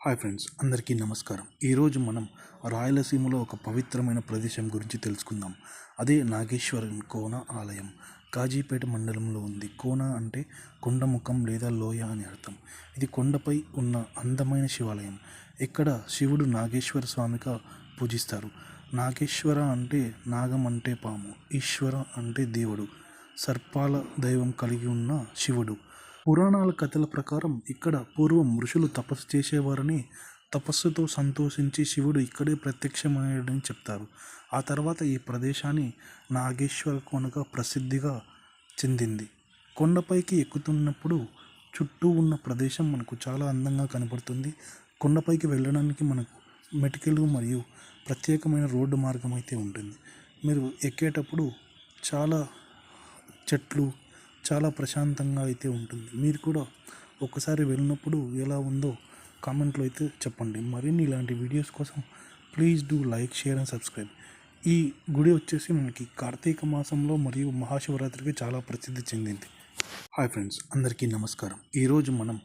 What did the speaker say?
Hi friends, అందరికీ నమస్కారం. ఈరోజు మనం రాయలసీమలో ఒక పవిత్రమైన ప్రదేశం గురించి తెలుసుకుందాం. అదే నాగేశ్వరం కోన ఆలయం. కాజీపేట మండలంలో ఉంది. కోన అంటే కొండముఖం లేదా లోయ అని అర్థం. ఇది కొండపై ఉన్న అందమైన శివాలయం. ఇక్కడ శివుడు నాగేశ్వర స్వామిగా పూజిస్తారు. నాగేశ్వర అంటే నాగం అంటే పాము, ఈశ్వర అంటే దేవుడు, సర్పాల దైవం కలిగి ఉన్న శివుడు. పురాణాల కథల ప్రకారం ఇక్కడ పూర్వం ఋషులు తపస్సు చేసేవారని, తపస్సుతో సంతోషించి శివుడు ఇక్కడే ప్రత్యక్షమయ్యాడని చెప్తారు. ఆ తర్వాత ఈ ప్రదేశాన్ని నాగేశ్వర కోనగా ప్రసిద్ధిగా చెందింది. కొండపైకి ఎక్కుతున్నప్పుడు చుట్టూ ఉన్న ప్రదేశం మనకు చాలా అందంగా కనపడుతుంది. కొండపైకి వెళ్ళడానికి మనకు మెటికలు మరియు ప్రత్యేకమైన రోడ్డు మార్గం అయితే ఉంటుంది. మీరు ఎక్కేటప్పుడు చాలా చెట్లు, చాలా ప్రశాంతంగా అయితే ఉంటుంది. మీరు కూడా ఒక్కసారి వెళ్ళినప్పుడు ఎలా ఉందో కామెంట్లో అయితే చెప్పండి. మరిన్ని ఇలాంటి వీడియోస్ కోసం please do like, share and subscribe. ఈ గుడి వచ్చేసి మనకి కార్తీక మాసంలో మరియు మహాశివరాత్రికి చాలా ప్రసిద్ధి చెందింది. హాయ్ ఫ్రెండ్స్, అందరికీ నమస్కారం. ఈరోజు మనం